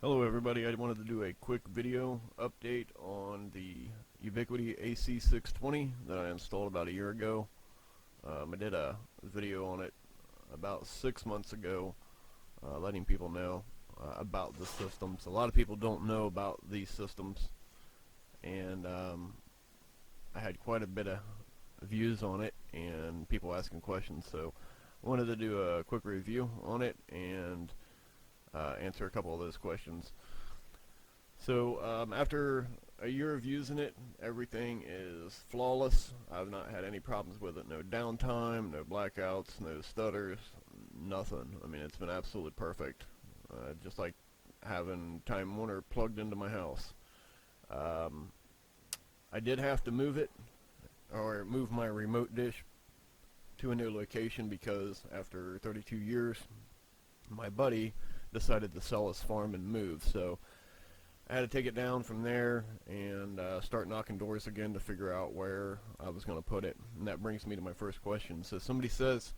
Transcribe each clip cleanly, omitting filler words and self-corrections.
Hello everybody, I wanted to do a quick video update on the Ubiquiti AC620 that I installed about a year ago. I did a video on it about 6 months ago, letting people know about the systems. A lot of people don't know about these systems, and I had quite a bit of views on it and people asking questions, so I wanted to do a quick review on it and answer a couple of those questions. So after a year of using it, everything is flawless. I've not had any problems with it. No downtime, no blackouts, no stutters, nothing. I mean, it's been absolutely perfect. Just like having Time Warner plugged into my house. I did have to move it, or move my remote dish to a new location, because after 32 years, my buddy decided to sell his farm and move. So I had to take it down from there and start knocking doors again to figure out where I was going to put it. And that brings me to my first question. So somebody says,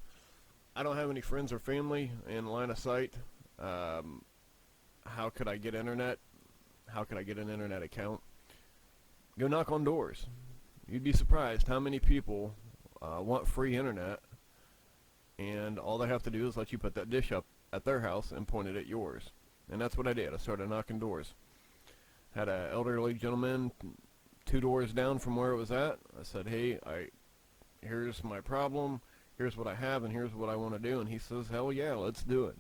I don't have any friends or family in line of sight. How could I get internet? How could I get an internet account? Go knock on doors. You'd be surprised how many people want free internet, and all they have to do is let you put that dish up at their house and point it at yours. And that's what I did. I started knocking doors. Had an elderly gentleman 2 doors down from where it was at. I said, hey, here's my problem, here's what I have, and here's what I want to do. And he says, hell yeah, let's do it.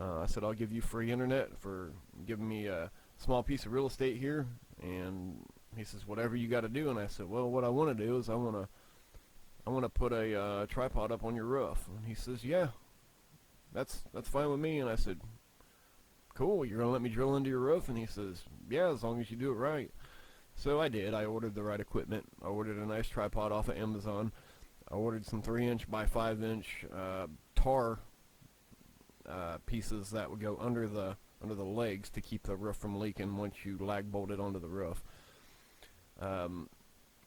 I said, I'll give you free internet for giving me a small piece of real estate here. And he says, whatever you got to do. And I said, well, what I want to do is I want to put a tripod up on your roof. And he says, yeah, that's fine with me. And I said, cool, you're going to let me drill into your roof? And he says, yeah, as long as you do it right. So I did. I ordered the right equipment. I ordered a nice tripod off of Amazon. I ordered some 3-inch by 5-inch tar pieces that would go under the legs to keep the roof from leaking once you lag bolt it onto the roof.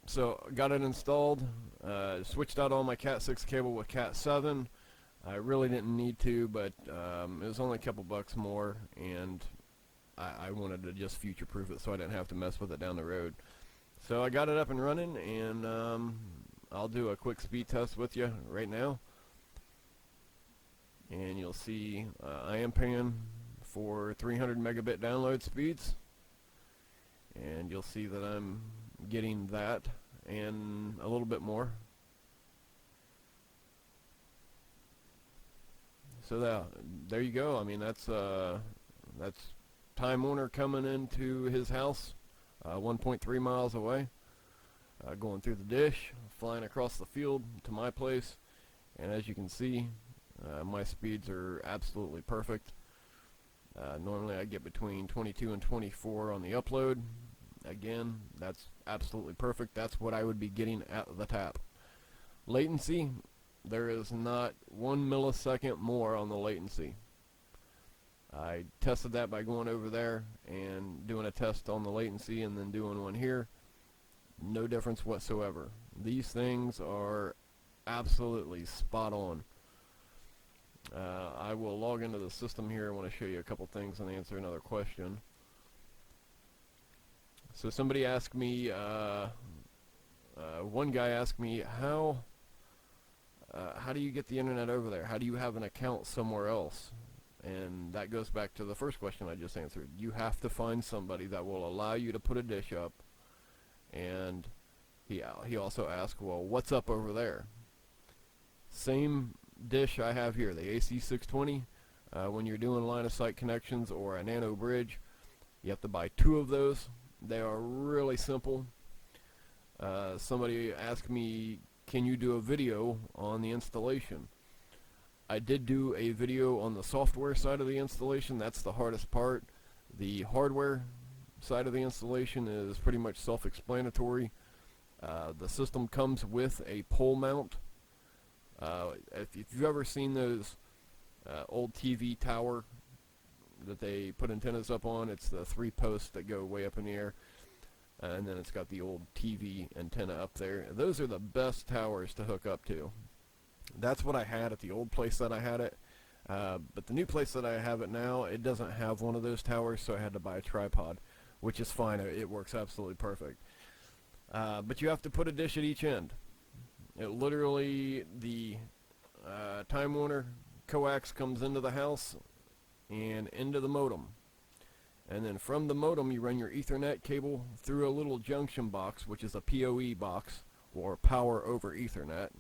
So got it installed, switched out all my Cat 6 cable with Cat 7. I really didn't need to, but it was only a couple bucks more, and I wanted to just future-proof it so I didn't have to mess with it down the road. So I got it up and running, and I'll do a quick speed test with you right now. And you'll see I am paying for 300 megabit download speeds, and you'll see that I'm getting that and a little bit more. So there you go. I mean, that's Time Warner coming into his house, 1.3 miles away, going through the dish, flying across the field to my place, and as you can see, my speeds are absolutely perfect. Normally I get between 22 and 24 on the upload. Again, that's absolutely perfect. That's what I would be getting at the tap. Latency, there is not 1 millisecond more on the latency. I tested that by going over there and doing a test on the latency and then doing one here. No difference whatsoever. These things are absolutely spot on. I will log into the system here. I want to show you a couple things and answer another question. So somebody asked me, one guy asked me, how do you get the internet over there? How do you have an account somewhere else? And that goes back to the first question I just answered. You have to find somebody that will allow you to put a dish up. And he also asked, well, what's up over there? Same dish I have here, the AC620. When you're doing line of sight connections or a nano bridge, you have to buy 2 of those. They are really simple. Somebody asked me, can you do a video on the installation? I did do a video on the software side of the installation. That's the hardest part. The hardware side of the installation is pretty much self-explanatory. The system comes with a pole mount. If you've ever seen those old TV tower that they put antennas up on, it's the 3 posts that go way up in the air, and then it's got the old TV antenna up there. Those are the best towers to hook up to. That's what I had at the old place that I had it. But the new place that I have it now, it doesn't have one of those towers, so I had to buy a tripod, which is fine. It works absolutely perfect. But you have to put a dish at each end. It literally, the Time Warner coax comes into the house and into the modem. And then from the modem, you run your Ethernet cable through a little junction box, which is a PoE box, or Power over Ethernet.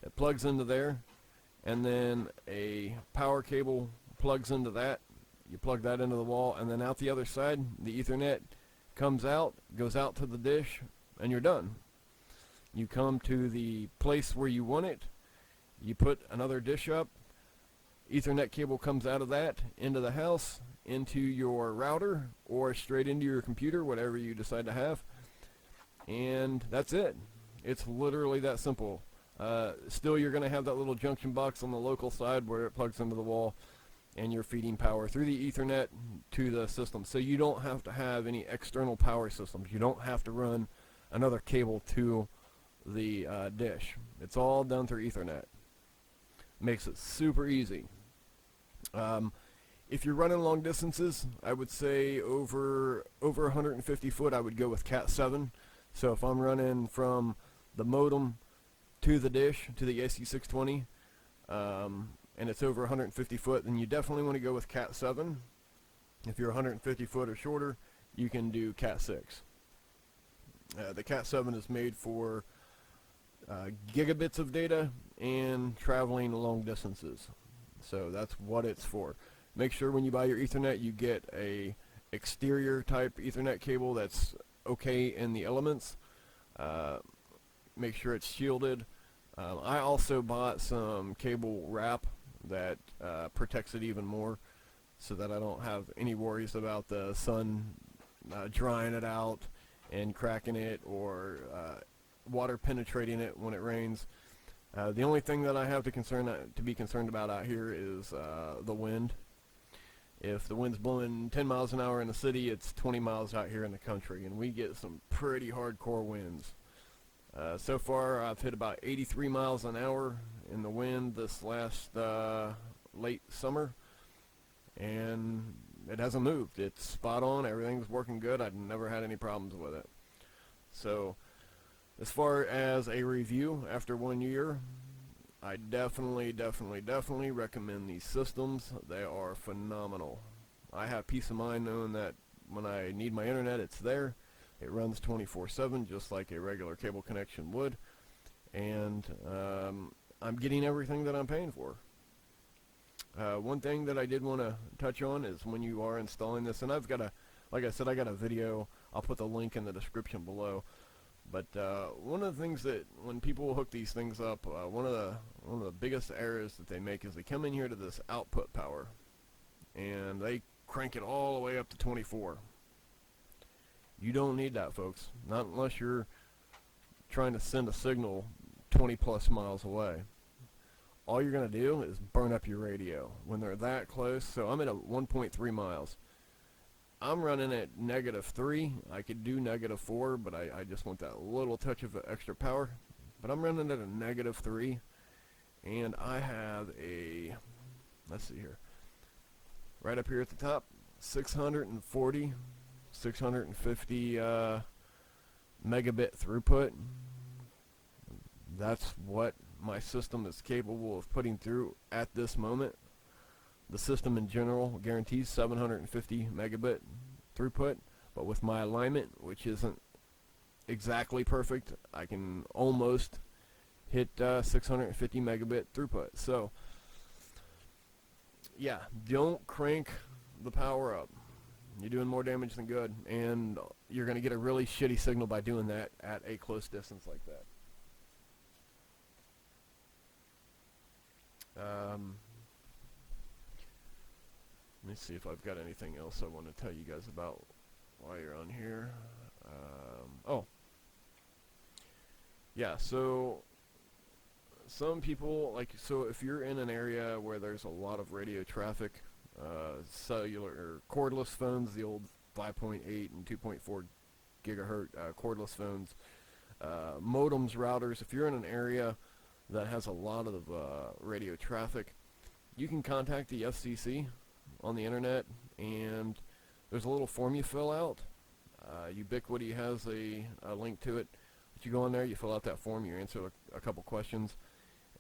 It plugs into there, and then a power cable plugs into that. You plug that into the wall, and then out the other side, the Ethernet comes out, goes out to the dish, and you're done. You come to the place where you want it, you put another dish up, Ethernet cable comes out of that, into the house, into your router, or straight into your computer, whatever you decide to have, and that's it. It's literally that simple. Still, you're going to have that little junction box on the local side where it plugs into the wall, and you're feeding power through the Ethernet to the system. So you don't have to have any external power systems. You don't have to run another cable to the dish. It's all done through Ethernet. Makes it super easy. If you're running long distances, I would say over 150 foot, I would go with Cat 7. So if I'm running from the modem to the dish, to the AC620, and it's over 150 foot, then you definitely want to go with Cat 7. If you're 150 foot or shorter, you can do Cat 6. The Cat 7 is made for gigabits of data and traveling long distances. So that's what it's for. Make sure when you buy your Ethernet, you get a exterior type Ethernet cable that's okay in the elements. Make sure it's shielded. I also bought some cable wrap that protects it even more, so that I don't have any worries about the sun drying it out and cracking it, or water penetrating it when it rains. The only thing that I have to be concerned about out here is the wind. If the wind's blowing 10 miles an hour in the city, it's 20 miles out here in the country, and we get some pretty hardcore winds. So far, I've hit about 83 miles an hour in the wind this last late summer, and it hasn't moved. It's spot on. Everything's working good. I've never had any problems with it. So, as far as a review after 1 year, I definitely recommend these systems. They are phenomenal. I have peace of mind knowing that when I need my internet, it's there. It runs 24/7 just like a regular cable connection would, and I'm getting everything that I'm paying for. One thing that I did want to touch on is when you are installing this, and like I said, I got a video. I'll put the link in the description below. But one of the things that when people hook these things up, one of the biggest errors that they make is they come in here to this output power, and they crank it all the way up to 24. You don't need that, folks. Not unless you're trying to send a signal 20 plus miles away. All you're going to do is burn up your radio when they're that close. So I'm at 1.3 miles. I'm running at -3. I could do -4, but I just want that little touch of extra power. But I'm running at a -3, and I have a, let's see here, right up here at the top, 650 megabit throughput. That's what my system is capable of putting through at this moment. The system in general guarantees 750 megabit throughput, but with my alignment, which isn't exactly perfect, I can almost hit 650 megabit throughput. So yeah, don't crank the power up. You're doing more damage than good, and you're going to get a really shitty signal by doing that at a close distance like that. Let me see if I've got anything else I want to tell you guys about while you're on here. Oh, yeah, so some people, so if you're in an area where there's a lot of radio traffic, cellular or cordless phones, the old 5.8 and 2.4 gigahertz cordless phones, modems, routers, if you're in an area that has a lot of radio traffic, you can contact the FCC on the internet, and there's a little form you fill out. Ubiquiti has a link to it. But you go in there, you fill out that form, you answer a couple questions,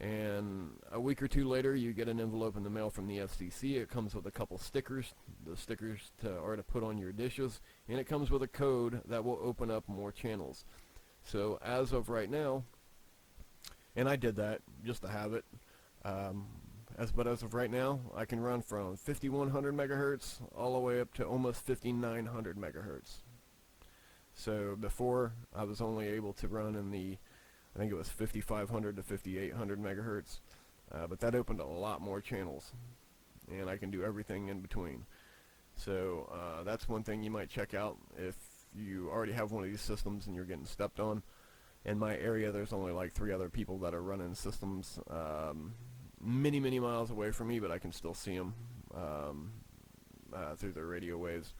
and a week or two later you get an envelope in the mail from the FCC. It comes with a couple stickers. The stickers are to put on your dishes, and it comes with a code that will open up more channels. So as of right now, and I did that just to have it, but as of right now, I can run from 5100 megahertz all the way up to almost 5900 megahertz. So before, I was only able to run in I think it was 5500 to 5800 megahertz, but that opened a lot more channels, and I can do everything in between. So that's one thing you might check out if you already have one of these systems and you're getting stepped on. In my area, there's only like 3 other people that are running systems many miles away from me, but I can still see them through their radio waves.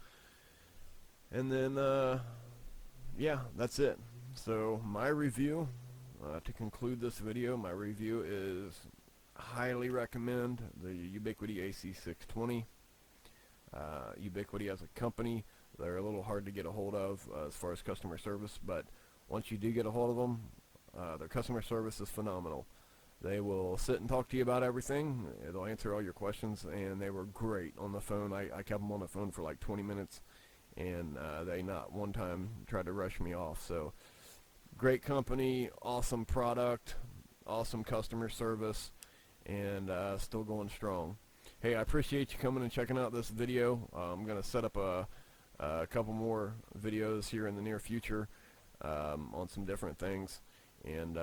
And then yeah, that's it. So my review, to conclude this video, my review is highly recommend the Ubiquiti AC620. Ubiquiti as a company, they're a little hard to get a hold of as far as customer service, but once you do get a hold of them, their customer service is phenomenal. They will sit and talk to you about everything. They'll answer all your questions, and they were great on the phone. I kept them on the phone for like 20 minutes, and they not one time tried to rush me off. So great company, awesome product, awesome customer service, and still going strong. Hey, I appreciate you coming and checking out this video. I'm going to set up a couple more videos here in the near future on some different things. And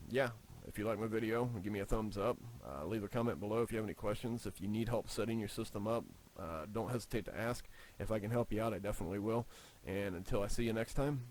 yeah, if you like my video, give me a thumbs up. Leave a comment below if you have any questions. If you need help setting your system up, don't hesitate to ask. If I can help you out, I definitely will. And until I see you next time,